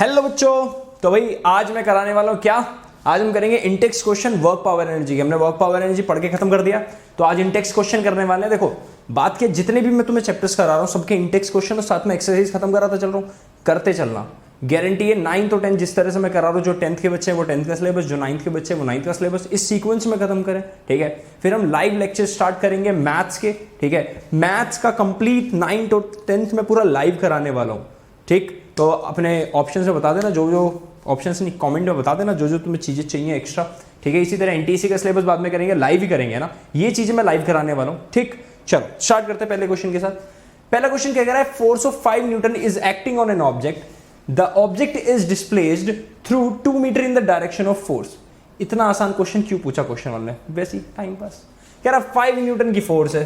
Hello बच्चों, तो भाई आज मैं कराने वाला हूँ क्या। आज हम करेंगे Intex question work power energy के। हमने वर्क पावर एनर्जी पढ़ के खत्म कर दिया, तो आज इंटेक्स क्वेश्चन करने वाले हैं। देखो बात के जितने भी मैं तुम्हें चैप्टर्स करा रहा हूँ सबके इंटेक्स क्वेश्चन और साथ में एक्सरसाइज खत्म कराता चल रहा हूँ, करते चलना। गारंटी है 9th और 10th जिस तरह से मैं करा रहा हूँ, जो 10th के बच्चे हैं वो 10th का सिलेबस, जो 9th के बच्चे हैं वो 9th का सिलेबस, इस सीक्वेंस में खत्म करें। ठीक है, फिर हम लाइव लेक्चर स्टार्ट करेंगे मैथ्स के। ठीक है, मैथ्स का कंप्लीट 9th और 10th में पूरा लाइव कराने वाला हूँ। ठीक, तो अपने ऑप्शन में बता देना, जो जो ऑप्शंस नहीं कमेंट में बता देना, जो जो तुम्हें चीजें चाहिए एक्स्ट्रा। ठीक है, इसी तरह एनटीसी का सिलेबस बाद में करेंगे, लाइव ही करेंगे ना, ये चीजें मैं लाइव कराने वाला हूँ। ठीक, चलो स्टार्ट करते हैं पहले क्वेश्चन के साथ। पहला क्वेश्चन क्या कह रहा है, force of 5 newton is acting on an object, the object is displaced through 2 metre in the direction of force. इतना आसान क्वेश्चन क्यों पूछा क्वेश्चन वाले ने, वैसे ही टाइम पास। कह रहा 5 न्यूटन की फोर्स है,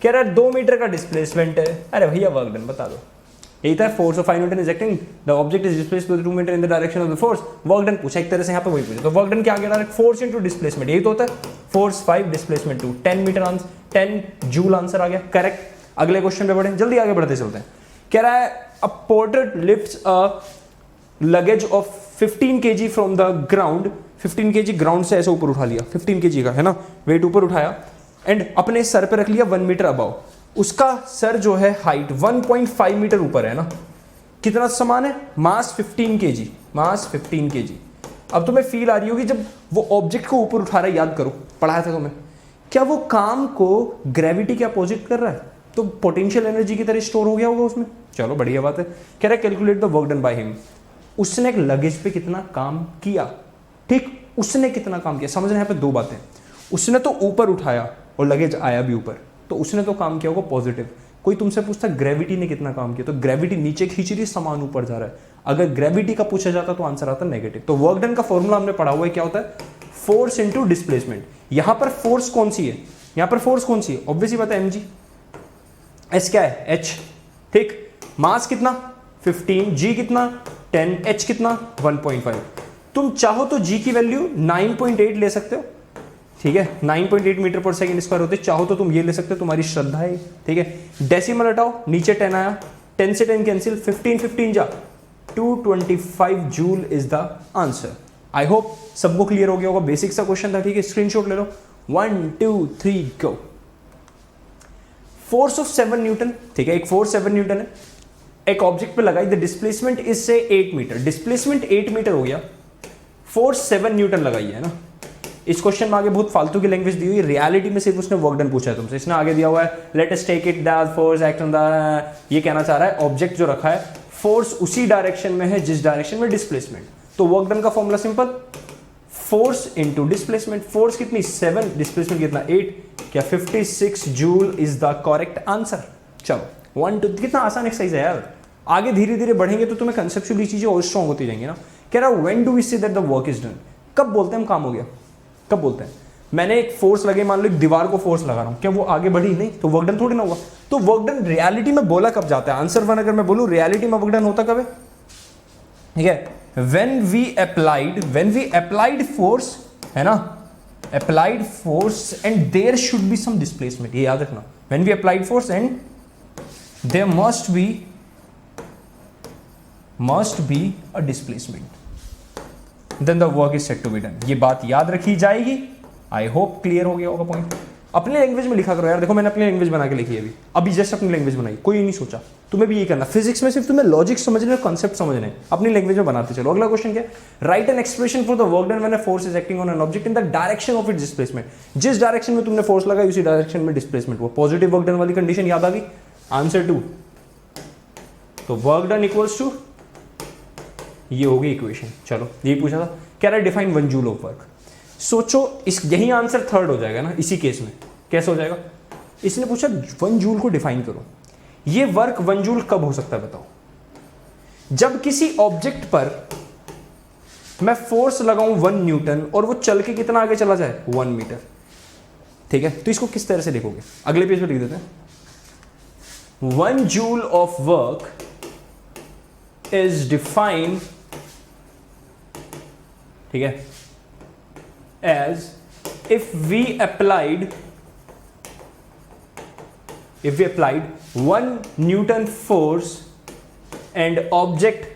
कह रहा 2 मीटर का डिस्प्लेसमेंट है। अरे भैया वर्क डन बता दो, यही था। Force of 5 newton is acting, the object is displaced with 2 metre in the direction of the force. Work done पूछा एक तरह से, यहाँ पे वही पूछा। तो वर्क डन क्या आ गया, डायरेक्ट फोर्स इनटू डिस्प्लेसमेंट, यही तो होता है। Force 5 displacement 2, 10 metre answer, 10 joule answer आ गया करेक्ट। अगले क्वेश्चन पे बढ़े, जल्दी आगे बढ़ते चलते हैं। कह रहा है a porter lifts a luggage of 15 kg from the ground. 15 kg ground से ऐसे ऊपर उठा लिया, 15 kg का है ना वेट, ऊपर उठाया एंड अपने सर पे रख लिया 1 मीटर अबव। उसका सर जो है हाइट 1.5 मीटर ऊपर है ना। कितना समान है, मास 15 kg, मास 15 kg। अब तुम्हें फील आ रही होगी जब वो ऑब्जेक्ट को ऊपर उठा रहा है, याद करो पढ़ाया था तुम्हें, क्या वो काम को ग्रेविटी के अपोजिट कर रहा है, तो पोटेंशियल एनर्जी की तरह स्टोर हो गया होगा उसमें। चलो बढ़िया बात है। कह रहा है calculate the work done by him, उसने एक लगेज पे कितना काम किया। ठीक, उसने कितना काम किया, समझना यहाँ पे दो बातें। उसने तो ऊपर उठाया और लगेज आया भी ऊपर, तो उसने तो काम किया होगा पॉजिटिव। कोई तुमसे पूछता ग्रेविटी ने कितना काम किया, तो ग्रेविटी नीचे खींच रही है, सामान ऊपर जा रहा है। अगर ग्रेविटी का पूछा जाता तो आंसर आता नेगेटिव। तो वर्क डन का फॉर्मूला हमने पढ़ा हुआ है, क्या होता है, फोर्स इंटू डिस्प्लेसमेंट। यहां पर फोर्स कौन सी है, यहां पर फोर्स कौन सी है, ऑब्वियसली बात है mg, एस क्या है h। ठीक, मास कितना 15, g कितना 10, h कितना 1.5। तुम चाहो तो g की वैल्यू 9.8 ले सकते हो। ठीक है, 9.8 मीटर पर सेकंड स्क्वायर होते, चाहो तो तुम ये ले सकते हो, तुम्हारी श्रद्धा है। ठीक है, डेसिमल हटाओ, नीचे 10 आया, 10 से 10 कैंसिल, 15 जा 225 joule is the answer. I hope सबको क्लियर हो गया होगा, बेसिक सा क्वेश्चन था। ठीक है, स्क्रीनशॉट ले लो, 1 2 3 गो। फोर्स ऑफ 7 न्यूटन, ठीक है, एक फोर्स 7 न्यूटन है, एक ऑब्जेक्ट पे लगाई, द डिस्प्लेसमेंट इज से 8 मीटर, डिस्प्लेसमेंट 8 मीटर हो गया, फोर्स 7 न्यूटन लगाई है ना। इस क्वेश्चन में आगे बहुत फालतू की लैंग्वेज दी हुई है, रियलिटी में सिर्फ उसने वर्क डन पूछा है तुमसे। इसने आगे दिया हुआ है let us take it that force act on the, ये कहना चाह रहा है ऑब्जेक्ट जो रखा है फोर्स उसी डायरेक्शन में है जिस डायरेक्शन में डिस्प्लेसमेंट। तो वर्क डन का formula simple, force into displacement. Force कितनी 7, डिस्प्लेसमेंट कितना 8, क्या 56 joule is the correct answer. चलो 1 2, कितना आसान एक्सरसाइज है यार। आगे धीरे धीरे बढ़ेंगे तो तुम्हें कंसेप्चुअली चीजें और स्ट्रॉन्ग होती जाएंगी ना। कह रहा when do we say that the work is done, कब बोलते हैं हम काम हो गया, कब बोलते हैं। मैंने एक फोर्स लगे, मान लो एक दीवार को फोर्स लगा रहा हूं, क्या वो आगे बढ़ी, नहीं, तो वर्क डन थोड़ी ना हुआ। तो वर्क डन रियलिटी में बोला कब जाता है, आंसर 1 अगर मैं बोलूं रियलिटी में वर्क डन होता कब है, ठीक है, when we applied force, है ना, applied force and there should be some displacement, ये याद रखना। when we applied force and there must be a displacement, then the work is said to be done। ये बात याद रखी जाएगी। आई होप क्लियर हो गया होगा पॉइंट। अपनी लैंग्वेज में लिखा करो यार, देखो मैंने अपनी लैंग्वेज बना के लिखी है अभी जस्ट अपनी लैंग्वेज बनाई, कोई नहीं सोचा। तुम्हें भी ये करना, फिजिक्स में सिर्फ तुम्हें लॉजिक समझने और कॉन्सेप्ट समझने, अपनी लैंग्वेज में बनाते चलो। अगला क्वेश्चन क्या है, right an expression for the work done when a force is acting on an object in the direction of its displacement. जिस डायरेक्शन में तुमने फोर्स लगाई उसी डायरेक्शन में डिस्प्लेसमेंट हुआ। पॉजिटिव वर्क डन वाली कंडीशन याद आ गई, आंसर 2। तो वर्क डन इक्वल्स टू, ये होगी इक्वेशन। चलो यही पूछा था, कह रहा है डिफाइन 1 जूल ऑफ वर्क। सोचो इस, यही आंसर थर्ड हो जाएगा ना इसी केस में। कैसे हो जाएगा, इसने पूछा 1 जूल को डिफाइन करो। ये वर्क 1 जूल कब हो सकता है बताओ, जब किसी ऑब्जेक्ट पर मैं फोर्स लगाऊं 1 न्यूटन और वो चल के कितना आगे चला जाए 1 मीटर। ठीक है, तो इसको किस तरह से लिखोगे, अगले पेज पे लिख देते हैं। 1 joule of work is defined, ठीक है, as if we applied 1 Newton force and object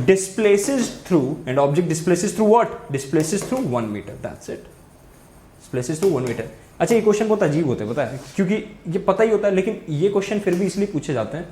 displaces through what? Displaces through 1 meter. That's it. Displaces through 1 meter. अच्छा, ये क्वेश्चन बहुत अजीब होते हैं, पता है, क्योंकि ये पता ही होता है, लेकिन ये क्वेश्चन फिर भी इसलिए पूछे जाते हैं,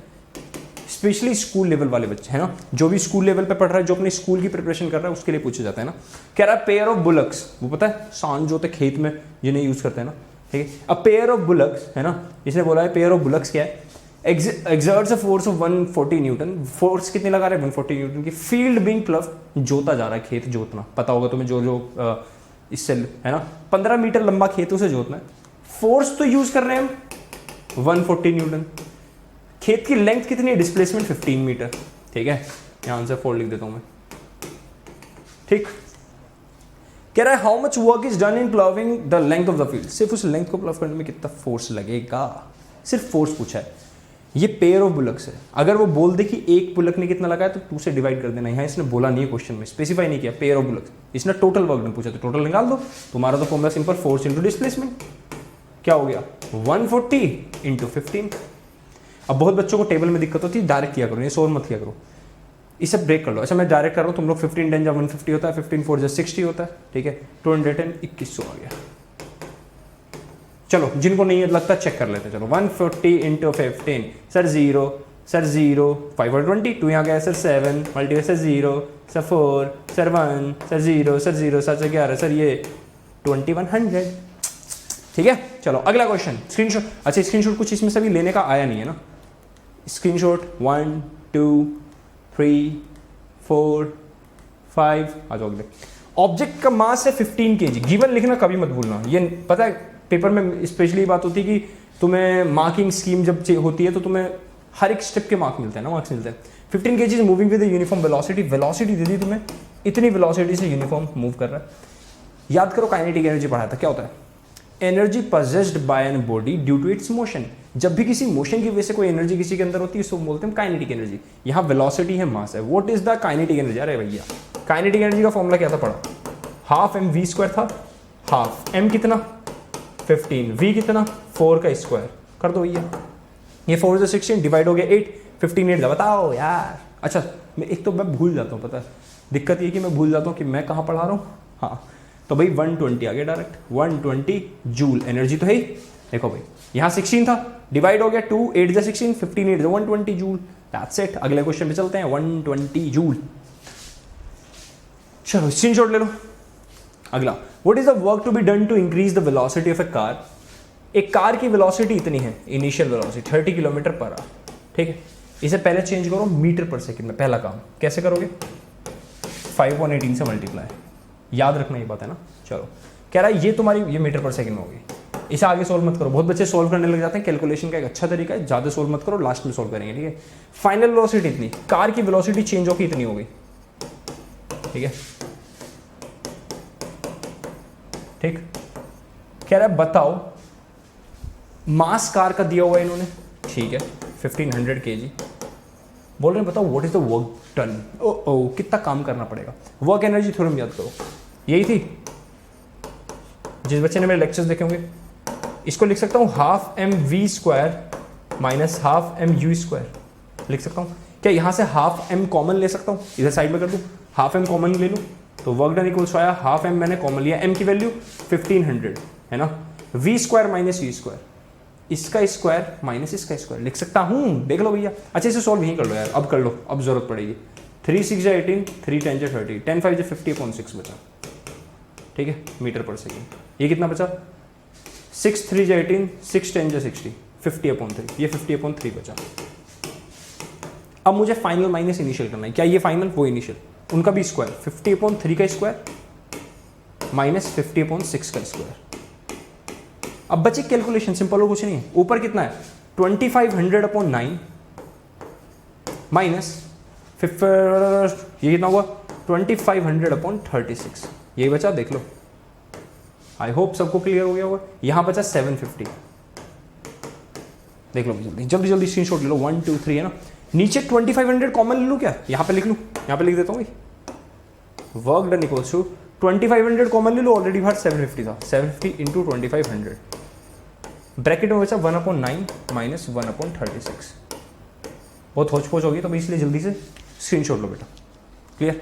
स्पेशली स्कूल लेवल वाले बच्चे है ना, जो भी स्कूल लेवल पे पढ़ रहा है, जो अपने स्कूल की प्रिपरेशन कर रहा है, उसके लिए पूछे जाते हैं ना। कह रहा है पेयर ऑफ बुलक्स, वो पता है सांड जो होते हैं खेत में जिन्हें यूज करते हैं ना, ठीक है। अब पेयर ऑफ बुलक्स है ना, इसने बोला है पेयर ऑफ बुलक्स क्या है, exerts a force of 140 Newton, force कितनी लगा रहे हैं 140 न्यूटन की, फील्ड बीइंग प्लव, जोता जा रहा है, खेत जोतना, पता होगा तुम्हें, जो इससे है ना 15 मीटर लंबा खेतों से जोतना है, फोर्स तो यूज कर रहे हैं हम 140 न्यूटन, खेत की लेंथ कितनी है, डिस्प्लेसमेंट 15 मीटर, ठीक है, यहां आंसर 4 लिख देता हूं मैं, ठीक। कह रहा है how much work is done in प्लविंग the length of the field, सिर्फ उस लेंथ को प्लव करने में कितना फोर्स लगेगा, सिर्फ फोर्स पूछा है। ये पेयर ऑफ बुलक्स है, अगर वो बोल दे कि एक बुलक ने कितना लगाया तो 2 से डिवाइड कर देना, यहाँ इसने बोला नहीं है क्वेश्चन में, स्पेसिफाई नहीं किया पेयर ऑफ बुलक्स, इसने टोटल वर्क में पूछा तो टोटल निकाल दो, तुम्हारा तो formula simple, force into displacement, क्या हो गया 140 इंटू 15। अब बहुत बच्चों को टेबल में दिक्कत होती है, डायरेक्ट किया करो, ये सोल्व मत किया करो, इसे ब्रेक कर लो। अच्छा मैं डायरेक्ट कर रहा हूँ, तुम लोग 15 10 जब 150 होता है, 15 4 जब 60 होता है, ठीक है, 210 2100 आ गया। चलो जिनको नहीं लगता चेक कर लेते हैं, चलो 140 इंटू 15, सर 0 सर 0 5 और 20 2 यहाँ गया sir 7 multiply sir 0 sir 4 sir 1 sir 0 sir 0 sir 11 sir ये 2100, ठीक है। चलो अगला क्वेश्चन, स्क्रीनशॉट। अच्छा स्क्रीनशॉट कुछ इसमें सभी लेने का आया नहीं है ना, स्क्रीनशॉट 1 2 3 4 5 आ जाओ अगले। ऑब्जेक्ट का मास है 15 kg, गिवन लिखना कभी मत भूलना, ये पता है पेपर में स्पेशली बात होती है कि तुम्हें मार्किंग स्कीम जब होती है तो तुम्हें हर एक स्टेप के मार्क मिलते हैं ना, मार्क्स मिलते हैं। 15 kg moving with uniform velocity, velocity दे दी तुम्हें, इतनी वेलोसिटी से यूनिफॉर्म मूव कर रहा है। याद करो काइनेटिक एनर्जी पढ़ा था, क्या होता है, energy possessed by an body due to its motion, जब भी किसी मोशन की वजह से कोई एनर्जी किसी के अंदर होती है उसको बोलते हैं काइनेटिक एनर्जी। यहाँ वेलोसिटी है, मास है, what is the kinetic energy, अरे भैया काइनेटिक एनर्जी का फॉर्मूला क्या था पढ़ा, हाफ एम वी स्क्वायर था, हाफ एम कितना 15, v कितना 4 का स्क्वायर कर दो भैया, ये 4 से 16 डिवाइड हो गया 8, 15 8 बताओ यार। अच्छा मैं एक तो मैं भूल जाता हूँ, पता है दिक्कत ये कि मैं भूल जाता हूँ कि मैं कहाँ पढ़ा रहा हूँ, हाँ तो भाई 120 आ गया डायरेक्ट, 120 जूल एनर्जी तो है ही। देखो भाई यहाँ 16 था, डिवाइड हो गया 2 8 जा 16 15 8 जा 120 जूल, दैट्स इट। अगले क्वेश्चन पे चलते हैं, 120 जूल। चलो स्क्रीनशॉट ले लो। अगला, what is the work to be done to increase the velocity of a car, एक कार की वेलोसिटी इतनी है, initial velocity 30 kilometre per hour, ठीक है, इसे पहले चेंज करो मीटर पर सेकंड में, पहला काम कैसे करोगे 5/18 से मल्टीप्लाई, याद रखना ये बात है ना। चलो कह रहा है ये तुम्हारी ये मीटर पर सेकंड में होगी, इसे आगे सोल्व मत करो, बहुत बच्चे सोल्व करने लग जाते हैं, कैलकुलेशन का एक अच्छा तरीका है, ज्यादा सोल्व मत करो, लास्ट में सोल्व करेंगे, ठीक है। फाइनल वेलोसिटी इतनी, कार की वेलोसिटी चेंज होकर इतनी हो गई, ठीक है, ठीक। कह रहा है बताओ मास कार का दिया हुआ है इन्होंने, ठीक है 1500 kg, बोल रहे हैं बताओ what is the work done, ओ कितना काम करना पड़ेगा। वर्क एनर्जी थ्योरम याद करो, यही थी जिस बच्चे ने मेरे लेक्चर्स देखे होंगे, इसको लिख सकता हूँ half m v square minus half m u square लिख सकता हूँ। क्या यहाँ से हाफ एम कॉमन ले सकता हूँ, इधर साइड में कर दूँ, हाफ एम कॉमन ले लूँ तो वर्क डन इक्वल्स आया, हाफ एम मैंने कॉमन लिया, एम की वैल्यू 1500 है ना, v square minus u square, इसका स्क्वायर माइनस इसका स्क्वायर लिख सकता हूँ, देख लो भैया। अच्छा इसे सॉल्व यहीं कर लो यार, अब कर लो, अब जरूरत पड़ेगी। 3 6 18 3 10 30 10 5 50/6 बचा, ठीक है मीटर पर सेकेंड। ये कितना बचा 6 3 18 6 10 60 50/3, ये 50/3 बचा। अब मुझे फाइनल माइनस इनिशियल करना है, क्या ये फाइनल वो इनिशियल, उनका भी स्क्वायर 50/3 का स्क्वायर माइनस 50/6 का स्क्वायर। अब बची कैलकुलेशन, सिंपल हो कुछ नहीं है, ऊपर कितना है 2500/9 माइनस ये कितना हुआ 2500/36, यही बचा, देख लो। आई होप सबको क्लियर हो गया होगा। यहां बचा 750, देख लो जल्दी जल्दी जल्दी स्क्रीनशॉट ले लो, 1 2 3 है ना, नीचे 2500 कॉमन ले लूँ क्या, यहां पे लिख लूँ, यहां पे लिख देता हूँ work done equals to 2500 common ले लो, ऑलरेडी बाहर 750 था, 750 इंटू 2500 ब्रैकेट में बचा 1/9 माइनस 1/36, बहुत होच पोच होगी, तो भाई इसलिए जल्दी से स्क्रीनशॉट लो बेटा। क्लियर?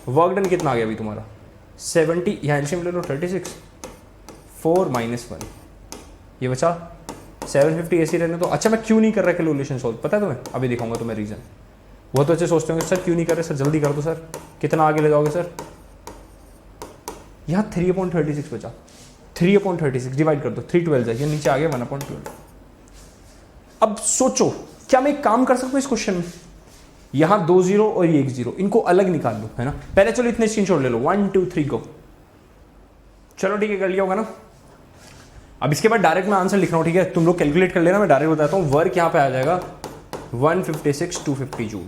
वर्क डन कितना आ गया अभी तुम्हारा 70, यहाँ एलसीएम ले लो 36, 4 - 1 ये बचा 750 ऐसे रहने। तो अच्छा मैं क्यों नहीं कर रहा कैलकुलेशन सॉल्व, पता है तुम्हें? अभी दिखाऊंगा तुम्हें रीज़न। बहुत तो अच्छे सोचते होंगे सर क्यों नहीं कर रहे, सर जल्दी कर दो सर, कितना आगे ले जाओगे सर? यहाँ 3/36 बचा, 3/36 डिवाइड कर दो, 3/12 है, ये नीचे आ गया 1/12। अब सोचो क्या मैं एक काम कर सकता हूँ इस क्वेश्चन में, यहाँ 2 0 और ये 1 0 इनको अलग निकाल लो, है ना? पहले चलो इतने स्क्रीनशॉट ले लो, 1 2 3 गो। चलो ठीक है, कर लिया होगा ना? अब इसके बाद डायरेक्ट मैं आंसर लिख रहा हूँ, ठीक है? तुम लोग कैलकुलेट कर लेना, मैं डायरेक्ट बताता हूँ। वर्क यहाँ पे आ जाएगा 156 250 जूल,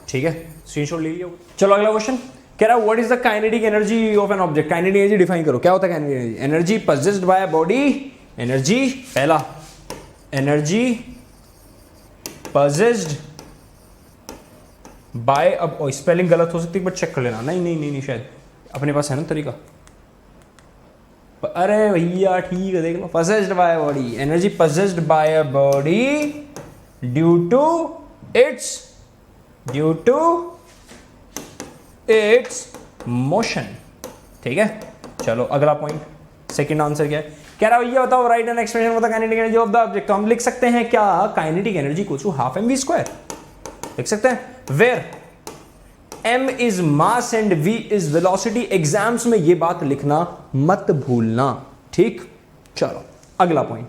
ठीक है? स्क्रीनशॉट ले लिया होगा। चलो अगला क्वेश्चन कह रहा है what is the kinetic energy of an object. Kinetic energy define करो, क्या होता है kinetic energy? Energy possessed by body, energy पहला, एनर्जी पोजेस्ड बाय, अब स्पेलिंग गलत हो सकती है बट चेक कर लेना। नहीं नहीं नहीं नहीं, शायद अपने पास है ना तरीका। अरे भैया ठीक है, देख लो। Possessed by body, energy possessed by body due to its motion, ठीक है? चलो अगला पॉइंट, सेकंड आंसर क्या है? कह रहा है भैया बताओ write an expression for the kinetic energy of the object. तो हम लिख सकते हैं क्या, kinetic energy equals to half mv², लिख सकते हैं, where m is mass and v is velocity. Exams में ये बात लिखना मत भूलना, ठीक? चलो अगला पॉइंट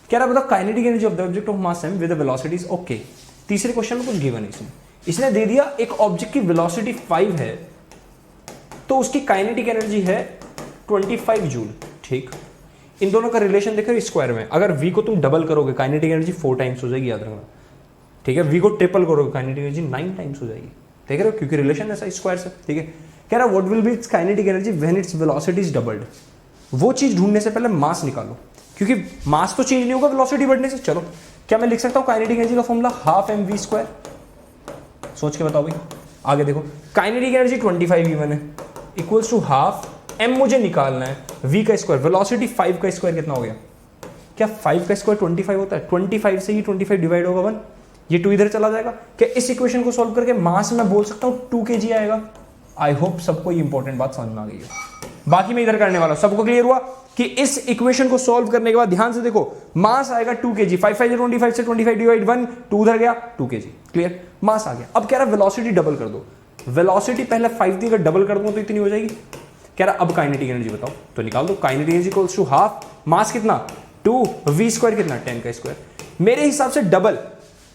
कह रहा है बताओ kinetic energy of the object of mass m with the velocities. Okay, तीसरे क्वेश्चन में कुछ गिवन है इसने दे दिया, एक ऑब्जेक्ट की वेलोसिटी 5 है तो उसकी काइनेटिक एनर्जी है 25 जूल, ठीक? इन दोनों का रिलेशन देखो स्क्वायर में, अगर v को तुम डबल करोगे काइनेटिक एनर्जी 4 टाइम्स हो जाएगी, याद रखना, ठीक है? v को ट्रिपल करोगे काइनेटिक एनर्जी 9 टाइम्स हो जाएगी, देख रहे हो? क्योंकि रिलेशन ऐसा स्क्वायर से, ठीक है? कह रहा what will be it's kinetic energy when its velocity is doubled. वो चीज ढूंढने से पहले मास निकालो, क्योंकि मास तो चेंज नहीं होगा वेलोसिटी बढ़ने से। चलो क्या मैं लिख सकता हूँ काइनेटिक एनर्जी का फॉर्मूला हाफ mv²? सोच के बताओ भाई, आगे देखो। काइनेटिक एनर्जी 25 गिवन है, इक्वल्स टू हाफ m मुझे निकालना है, v का स्क्वायर, वेलोसिटी 5 का स्क्वायर कितना हो गया? क्या 5 का स्क्वायर 25 होता है? 25 से ही 25 डिवाइड होगा 1, ये 2 इधर चला जाएगा। क्या इस इक्वेशन को सॉल्व करके मास में बोल सकता हूँ 2 kg आएगा? आई होप सबको ये इंपॉर्टेंट बात समझ में आ गई है। बाकी मैं इधर करने वाला हूं, सबको क्लियर हुआ कि इस इक्वेशन को सॉल्व करने के बाद ध्यान से देखो, मास आएगा 2 kg, 5 5 25 से 25 डिवाइड 1, 2 उधर गया, 2 kg, क्लियर? मास आ गया। अब कह रहा वेलोसिटी डबल कर दो, वेलोसिटी पहले 5 थी, अगर डबल कर दूं तो इतनी हो जाएगी। कह रहा अब काइनेटिक एनर्जी बताओ, तो निकाल दो। Kinetic energy equals to half, mass कितना 2, v² कितना 10 का स्क्वायर। मेरे हिसाब से डबल,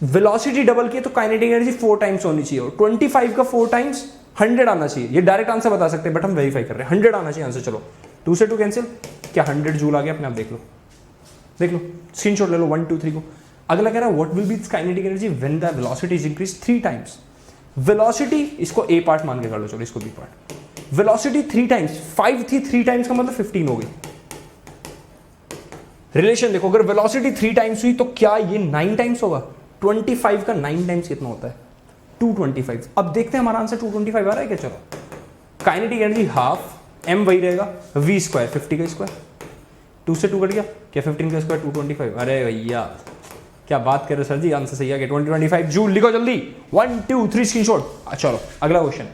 वेलोसिटी डबल की तो काइनेटिक एनर्जी 4 टाइम्स होनी चाहिए, 25 का 4 टाइम्स 100 आना चाहिए। ये डायरेक्ट आंसर बता सकते हैं बट हम वेरीफाई कर रहे हैं, 100 आना चाहिए आंसर। चलो 2 से 2 कैंसिल, क्या 100 जूल आ गया? अपने आप देख लो, देख लो, स्क्रीनशॉट ले लो 1 2 3 को। अगला कह रहा है what will be kinetic energy when the velocity is increase 3 times. Velocity इसको ए पार्ट मान के कर लो, चलो इसको बी पार्ट। वेलोसिटी 3 टाइम्स, 5 थी, 3 टाइम्स का मतलब 15 हो गई। रिलेशन देखो, अगर वेलोसिटी 3 टाइम्स हुई तो क्या ये 9 टाइम्स होगा? 25 का 9 टाइम्स कितना होता है? 225। अब देखते हैं हमारा आंसर 225 आ रहा है क्या? चलो काइनेटिक एनर्जी हाफ, m वही रहेगा, v² 50 का स्क्वायर, 2 से 2 कट गया, क्या 15 का स्क्वायर 225। अरे भैया क्या बात कर रहे सर जी, आंसर सही आ गया 2025 जूल। लिखो जल्दी 1 2 3 स्क्रीनशॉट। चलो अगला क्वेश्चन,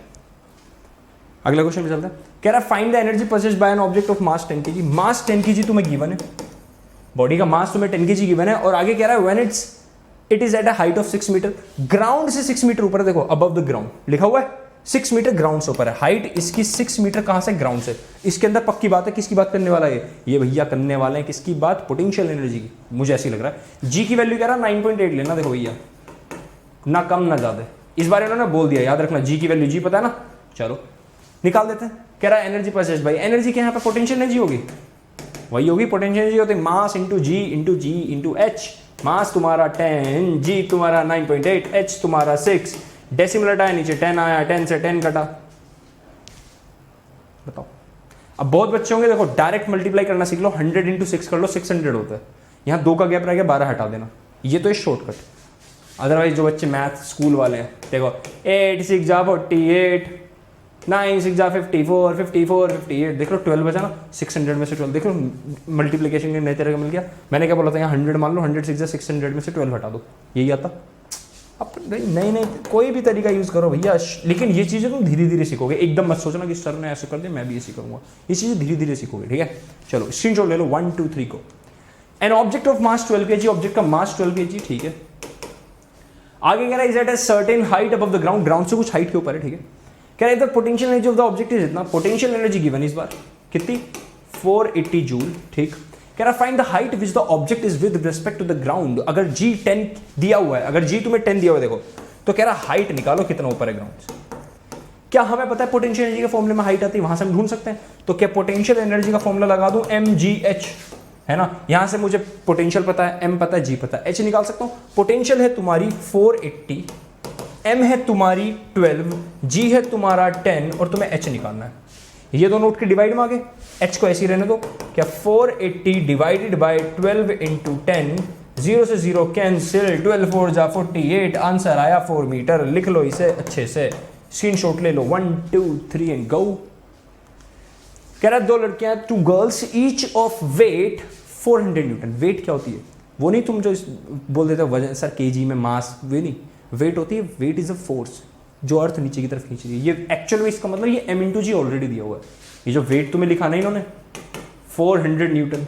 अगला क्वेश्चन पे चलता है। कह रहा है find the energy possessed bye an object of mass 10 kg। Mass 10 kg तुम्हें गिवन है, बॉडी का मास तुम्हें 10 kg गिवन है, और आगे कह रहा है when it is at a height of 6 metre, ground से 6 मीटर ऊपर है। देखो अबव द ग्राउंड लिखा हुआ है, 6 मीटर ग्राउंड से ऊपर है। हाइट इसकी 6 मीटर कहां से? ग्राउंड से। इसके अंदर पक्की बात है, किसकी बात करने वाला है ये भैया? करने वाले हैं किसकी बात? पोटेंशियल एनर्जी की, मुझे ऐसी लग रहा है। जी की वैल्यू कह रहा है 9.8 लेना, देखो भैया ना कम ना ज्यादा, इस बार इन्होंने बोल दिया, याद रखना जी की वैल्यू, जी पता है ना। चलो निकाल देते हैं। कह रहा है एनर्जी पोजेस्ड बाय, एनर्जी के यहाँ पे पोटेंशियल एनर्जी होगी, वही होगी पोटेंशियल एनर्जी होती है मास इंटू जी इंटू एच। मास तुम्हारा 10, जी तुम्हारा 9.8, एच तुम्हारा 6, डेसिमल हटाया नीचे 10 आया, 10 से 10 कटा। बताओ, अब बहुत बच्चे होंगे देखो डायरेक्ट मल्टीप्लाई करना सीख लो, 100 इंटू 6 कर लो, 600 होता है। यहाँ 2 का गैप रह गया, 12 हटा देना, ये तो है शॉर्टकट। अदरवाइज जो बच्चे मैथ स्कूल वाले हैं देखो 8 6 जा 48, 9 6 जा 54, 54 58, देख लो 12 बचा ना, 600 में से 12, देख लो मल्टीप्लिकेशन के नए तरह का मिल गया। मैंने क्या बोला था, यहाँ 100 मान लो, 100 6 जा 600 में से 12 हटा दो, यही आता। अब नहीं नहीं कोई भी तरीका यूज करो भैया, लेकिन ये चीजें तुम धीरे धीरे सीखोगे, एकदम मत सोचना कि सर ने ऐसे कर दिया मैं भी ऐसे करूंगा, ये चीजें धीरे धीरे सीखोगे, ठीक है। चलो स्क्रीनशॉट ले लो 1 2 3 को। An object of mass 12 kg, object का मास 12 kg, ठीक है। आगे कह रहा है is at a certain height above the ground, ground से कुछ हाइट के ऊपर है, ठीक है। कह रहा है इधर potential energy of the object is इतना, पोटेंशियल एनर्जी गिवन इस बार कितनी 480 जूल, ठीक। कह रहा find the height which the object is with respect to the ground, अगर जी 10 दिया हुआ है, अगर जी तुम्हें 10 दिया हुआ है देखो, तो कह रहा हाइट निकालो कितना ऊपर है ग्राउंड से। क्या हमें पता है पोटेंशियल एनर्जी के फॉर्मूले में हाइट आती है, वहां से हम ढूंढ सकते हैं। तो क्या पोटेंशियल एनर्जी का फॉर्मूला लगा दूं mgh, है ना, यहां से मुझे पोटेंशियल पता है, m पता है, g पता है, h निकाल सकता हूं। पोटेंशियल है तुम्हारी 480, m है तुम्हारी 12, g है तुम्हारा 10 और तुम्हें h निकालना है। ये दोनों उठ के डिवाइड में आ गए, h को ऐसे ही रहने दो। क्या 480 डिवाइडेड बाय 12 इंटू 10, 0 से 0 कैंसिल, 12 4 जा 48, आंसर आया 4 मीटर। लिख लो इसे अच्छे से, स्क्रीनशॉट ले लो 1 2 3 एंड गो। कह रहा है 2 लड़कियां, 2 girls, each of weight 400 newton. Weight क्या होती है, वो नहीं तुम जो बोल देते हो वजन सर केजी में मास, वे नहीं, वेट होती है, वेट इज अ फोर्स जो अर्थ नीचे की तरफ खींच रही है। ये एक्चुअल में इसका मतलब ये m इंटू जी ऑलरेडी दिया हुआ है, ये जो वेट तुम्हें लिखा ना इन्होंने 400 न्यूटन,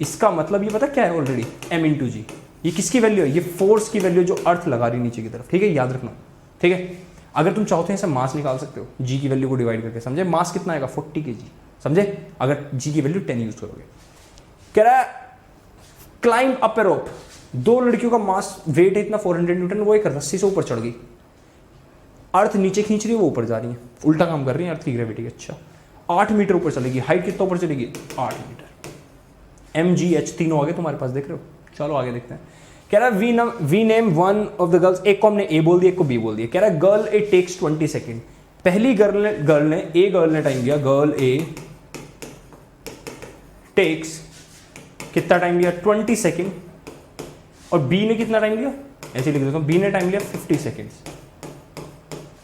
इसका मतलब ये पता क्या है ऑलरेडी m इंटू जी। ये किसकी वैल्यू है, ये फोर्स की वैल्यू जो अर्थ लगा रही नीचे की तरफ, ठीक है, याद रखना, ठीक है। अगर तुम चाहते हैं मास निकाल सकते हो g की वैल्यू को डिवाइड करके, समझे, मास कितना आएगा 40 kg, समझे, अगर g की वैल्यू 10 यूज करोगे। कह रहा है क्लाइंब अप ए रोप, 2 लड़कियों का मास वेट है इतना 400 न्यूटन, वो एक रस्सी से ऊपर चढ़ गई, अर्थ नीचे खींच रही है, वो ऊपर जा रही है, उल्टा काम कर रही है अर्थ की ग्रेविटी। अच्छा 8 मीटर ऊपर चलेगी, हाइट कितना ऊपर चलेगी 8 मीटर। mgh तीनों आगे तुम्हारे पास देख रहे हो, चलो आगे देखते हैं। कह रहा है we name one of the girls, एक को हमने ए बोल दिया, एक को बी बोल दिया। कह रहा है गर्ल ए टेक्स 20 सेकेंड, पहली गर्ल ने टाइम दिया, गर्ल ए टेक्स कितना टाइम लिया 20 सेकेंड, और बी ने कितना टाइम लिया, ऐसे लिख देता हूं, बी ने टाइम लिया 50 सेकेंड्स।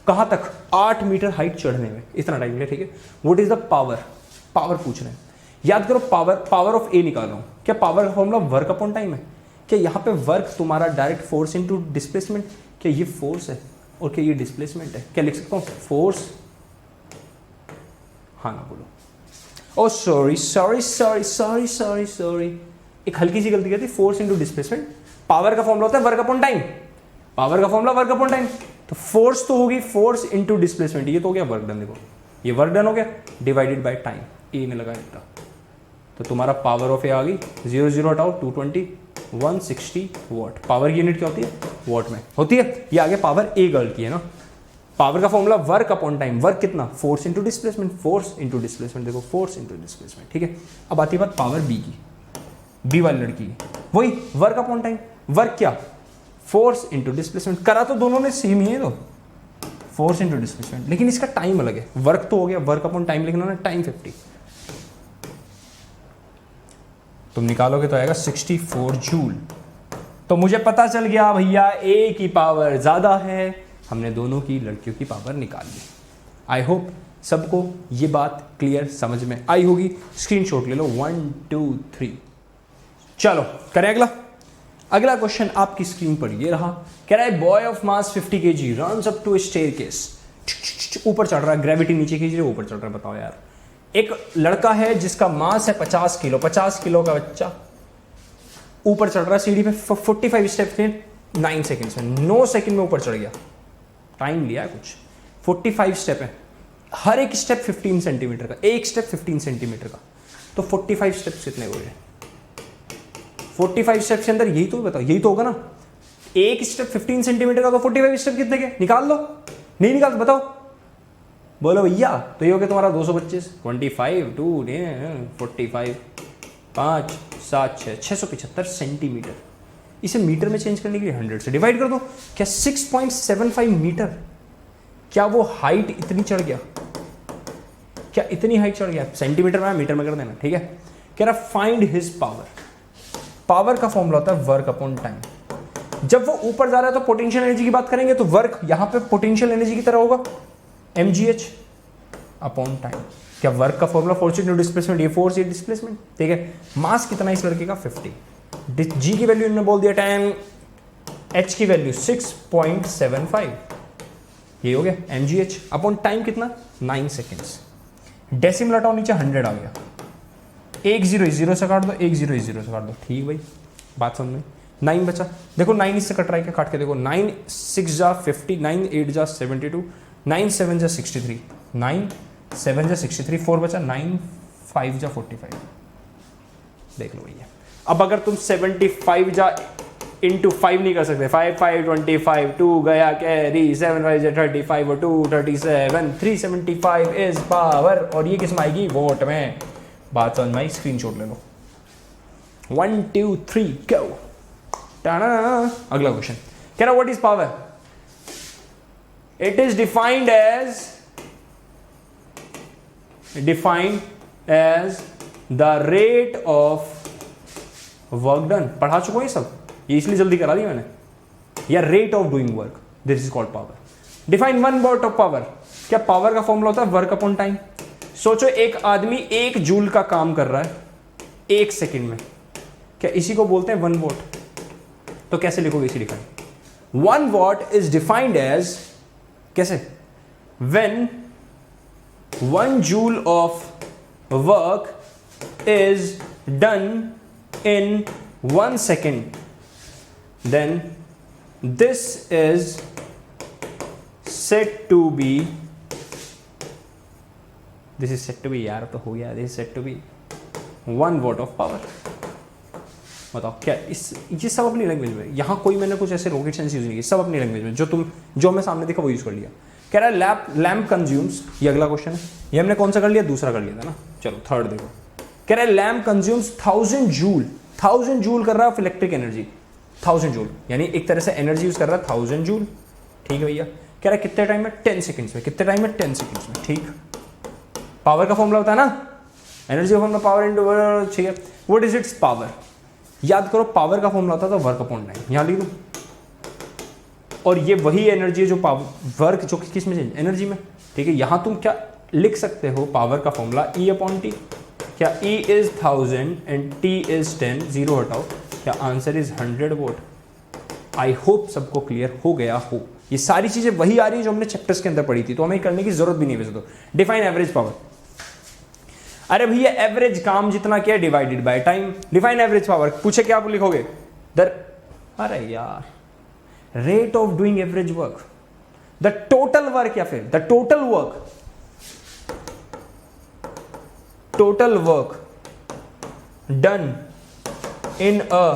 कहां तक, 8 मीटर हाइट चढ़ने में इतना टाइम लिया, ठीक है। What is the power, power पूछ रहे हैं, याद करो पावर ऑफ ए निकाल रहा हूं। क्या पावर का फॉर्मूला वर्क अपॉन टाइम है, क्या यहाँ पे वर्क तुम्हारा डायरेक्ट फोर्स इनटू डिस्प्लेसमेंट, क्या ये फोर्स है और क्या ये डिस्प्लेसमेंट है, क्या लिख सकता हूँ फोर्स, हाँ ना बोलो, ओ sorry sorry sorry sorry sorry sorry, एक हल्की सी गलती करती, फोर्स इनटू डिस्प्लेसमेंट। पावर का फॉर्मूला होता है वर्क अपॉन टाइम, पावर का फॉर्मूला वर्क अपॉन टाइम, तो फोर्स तो होगी फोर्स इनटू डिस्प्लेसमेंट, ये तो हो गया वर्क डन, देखो ये वर्क डन हो गया डिवाइडेड बाय टाइम, ए में लगाया था, तो तुम्हारा पावर ऑफ ए आ गई, 0 0 हटाओ 220, 160 वॉट। पावर की यूनिट क्या होती है, वॉट में होती है, ये आगे पावर ए गर्ल की है ना। पावर का formula work upon time, work कितना, force into displacement, force into displacement, देखो फोर्स इनटू डिस्प्लेसमेंट, ठीक है। अब आती है बात पावर बी की, बी वाली लड़की की, वही वर्क अपॉन टाइम, वर्क क्या, फोर्स इनटू डिस्प्लेसमेंट, करा तो दोनों ने सेम ही है, तो फोर्स इनटू डिस्प्लेसमेंट, लेकिन इसका टाइम अलग है। वर्क तो हो गया, वर्क अपॉन टाइम लिखना ना, टाइम 50, तुम निकालोगे तो आएगा 64 जूल। तो मुझे पता चल गया भैया ए की पावर ज्यादा है, हमने दोनों की लड़कियों की पावर निकाल ली। आई होप सबको ये बात क्लियर समझ में आई होगी, स्क्रीनशॉट ले लो 1 2 3। चलो करें अगला। अगला क्वेश्चन आपकी स्क्रीन पर ये रहा, कह रहा है boy of mass 50 kg runs up to a staircase, ऊपर चढ़ रहा है, ग्रेविटी नीचे खींच रही है, ऊपर चढ़ रहा है। बताओ यार, एक लड़का है जिसका मास है 50 किलो, 50 किलो का बच्चा ऊपर चढ़ रहा है सीढ़ी पे 45 स्टेप्स में 9 सेकंड्स में, 9 सेकंड में ऊपर चढ़ गया, टाइम लिया है कुछ, 45 स्टेप है, हर एक स्टेप 15 सेंटीमीटर का, एक स्टेप 15 सेंटीमीटर का, तो 45 स्टेप्स कितने हो गए, 45 स्टेप्स के अंदर यही तो बताओ, यही तो होगा ना, एक स्टेप 15 सेंटीमीटर का, तो 45 स्टेप कितने के, निकाल लो, नहीं निकाल बताओ, बोलो भैया, तो ये हो गया तुम्हारा 225, 25 2 45 5 7 6 675 सेंटीमीटर। इसे मीटर में चेंज करने के लिए 100 से डिवाइड कर दो, क्या 6.75 मीटर, क्या वो हाइट इतनी चढ़ गया, क्या इतनी हाइट चढ़ गया, सेंटीमीटर में मीटर में कर देना, ठीक है। कह रहा फाइंड हिज पावर, पावर का फॉर्मूला होता है वर्क अपॉन टाइम। जब वो ऊपर जा रहा है तो पोटेंशियल एनर्जी की बात करेंगे, तो वर्क यहां पे पोटेंशियल एनर्जी की तरह होगा mgh अपॉन टाइम। क्या वर्क का फॉर्मूला फोर्स इनटू डिस्प्लेसमेंट, ये फोर्स ये डिस्प्लेसमेंट, ठीक है। मास कितना इस लड़के का 50, जी की वैल्यू इन्होंने बोल दिया 10, h की वैल्यू 6.75, ये हो गया mgh अपॉन टाइम कितना 9 सेकेंड्स। डेसिमल हटाओ नीचे 100 आ गया, एक जीरो इस जीरो से काट दो, एक जीरो इस जीरो से काट दो, ठीक भाई बात समझ में। 9 बचा, देखो 9 इससे कट रहा है क्या, काट के देखो, 9 6 जा 50, 9 8 जा 72, 9 7 जा 63, 9 7 जा 63, 4 बचा, 9 5 जा 45, देख लो भैया। अब अगर तुम 75 जा इंटू 5 नहीं कर सकते, 5 5 25, 2 गया कैरी, 7 5 जा 35 और 2 37, 375 इज पावर, और ये किस में आएगी, वोट में। बात समझ में आई, स्क्रीनशॉट ले लो। 1 2 3 गो। अगला क्वेश्चन कह रहा what is power, it is defined as the rate of work done. पढ़ा चुका हूं ये सब, ये इसलिए जल्दी करा दी मैंने, या rate of doing work, this is called power. Define one what of power, क्या पावर का फॉर्मूला होता है वर्क अपॉन टाइम। सोचो एक आदमी 1 जूल का काम कर रहा है 1 सेकेंड में, क्या इसी को बोलते हैं 1 वॉट। तो कैसे लिखोगे, इसी लिखा 1 वॉट इज डिफाइंड एज, कैसे, when 1 joule of work is done in 1 second, then this is said to be, यार तो हो गया, this is said to be 1 watt of power। बताओ क्या ये सब अपनी लैंग्वेज में, यहाँ कोई मैंने कुछ ऐसे रॉकेट साइंस यूज नहीं की, सब अपनी लैंग्वेज में, जो मैं सामने देखा वो यूज कर लिया। कह रहा है लैम्प कंज्यूम्स, ये अगला क्वेश्चन है, ये हमने कौन सा कर लिया, दूसरा कर लिया था ना। चलो थर्ड देखो, कह रहा है लैम्प कंज्यूम्स 1000 जूल, 1000 जूल कर रहा है इलेक्ट्रिक एनर्जी, 1000 जूल यानी एक तरह से एनर्जी यूज कर रहा है 1000 जूल, ठीक है भैया। कह रहा है कितने टाइम में, 10 सेकंड्स में, कितने टाइम में, 10 सेकंड्स में, ठीक। पावर का फॉर्मूला होता है ना, एनर्जी का फॉर्मूला पावर इनटू वर्क, ठीक है। व्हाट इज इट्स पावर, याद करो पावर का फॉर्मूला होता था वर्क अपॉन टाइम, यहां लिख दो। और ये वही एनर्जी है जो पावर वर्क जो किस में, एनर्जी में, ठीक है। यहां तुम क्या लिख सकते हो, पावर का फॉर्मूला E अपॉन टी, क्या E is 1000 and T is 10, zero हटाओ, क्या answer is 100 vote. I hope सबको क्लियर हो गया हो। ये सारी चीजें वही आ रही है जो हमने चैप्टर्स के अंदर पढ़ी थी, तो हमें करने की जरूरत भी नहीं वैसे तो। डिफाइन एवरेज पावर, अरे भैया एवरेज काम जितना क्या divided by time. Define average power पूछे क्या आप लिखोगे, अरे यार rate of doing average work, the total work, या फिर the total work, total work done in a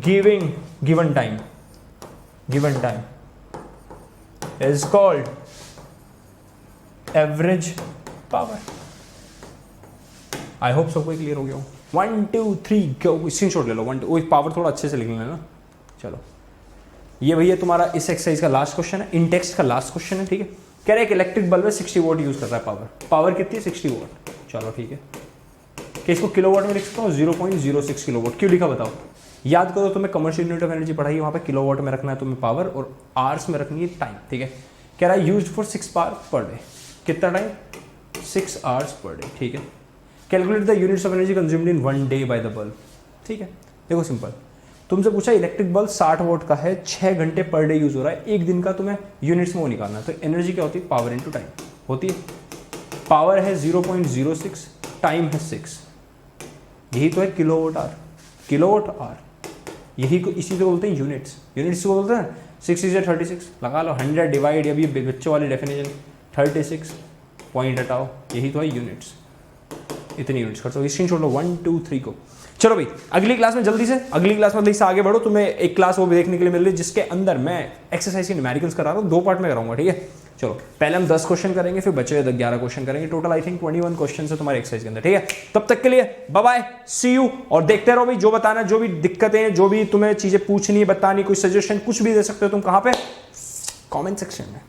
given time is called average power। I hope सबको क्लियर हो गया हो। 1 2 3 गो, स्क्रीनशॉट ले लो। 1 2, पावर थोड़ा अच्छे से लिख लेना। चलो ये भैया तुम्हारा इस एक्सरसाइज का लास्ट क्वेश्चन है, इन टेक्स्ट का लास्ट क्वेश्चन है, ठीक है। कह रहे हैं कि इलेक्ट्रिक बल्ब में 60 वोट यूज कर रहा है पावर कितनी है, 60 वोट। चलो ठीक है, कि इसको किलोवाट में लिख सकता हूँ 0.06 किलोवाट। क्यों लिखा बताओ, याद करो तुम्हें कमर्शियल यूनिट ऑफ एनर्जी पढ़ाई है, वहाँ पे किलोवाट में रखना है तुम्हें पावर, और आवर्स में रखनी है टाइम, ठीक है। कह रहा है used for 6 hour per day, कितना टाइम, 6 आवर्स पर डे, ठीक है। Calculate the units of energy consumed in 1 day by the bulb, ठीक है। देखो सिंपल, तुमसे पूछा इलेक्ट्रिक बल्ब 60 वोट का है, 6 घंटे पर डे यूज हो रहा है, एक दिन का तुम्हें यूनिट्स में वो निकालना है। तो एनर्जी क्या होती है, पावर इनटू टाइम होती है। पावर है 0.06, टाइम है 6, यही तो है किलोवाट आवर, यही को इसी को बोलते हैं यूनिट्स को बोलते हैं। 6 is 36 लगा लो, 100 डिवाइड, अभी बच्चों वाली डेफिनेशन 36 पॉइंट हटाओ, यही तो है यूनिट्स। इतनी यूनिट्स खर्च होगी, स्क्रीन छोड़ लो 1 2 3 को। चलो भाई अगली क्लास में जल्दी से आगे बढ़ो। तुम्हें एक क्लास वो भी देखने के लिए मिल रही है जिसके अंदर मैं एक्सरसाइज के न्यूमेरिकल्स करा रहा हूँ, 2 पार्ट में कराऊंगा, ठीक है। चलो पहले हम 10 क्वेश्चन करेंगे, फिर बचे 11 क्वेश्चन करेंगे। टोटल आई थिंक 21 क्वेश्चन है तुम्हारे एक्सरसाइज के अंदर, ठीक है। तब तक के लिए बाय बाय, सी यू। और देखते रहो भाई, जो बताना, जो भी दिक्कतें, जो भी तुम्हें चीजें पूछनी है, बतानी, कोई सजेशन कुछ भी दे सकते हो तुम, कहाँ पे, कमेंट सेक्शन में।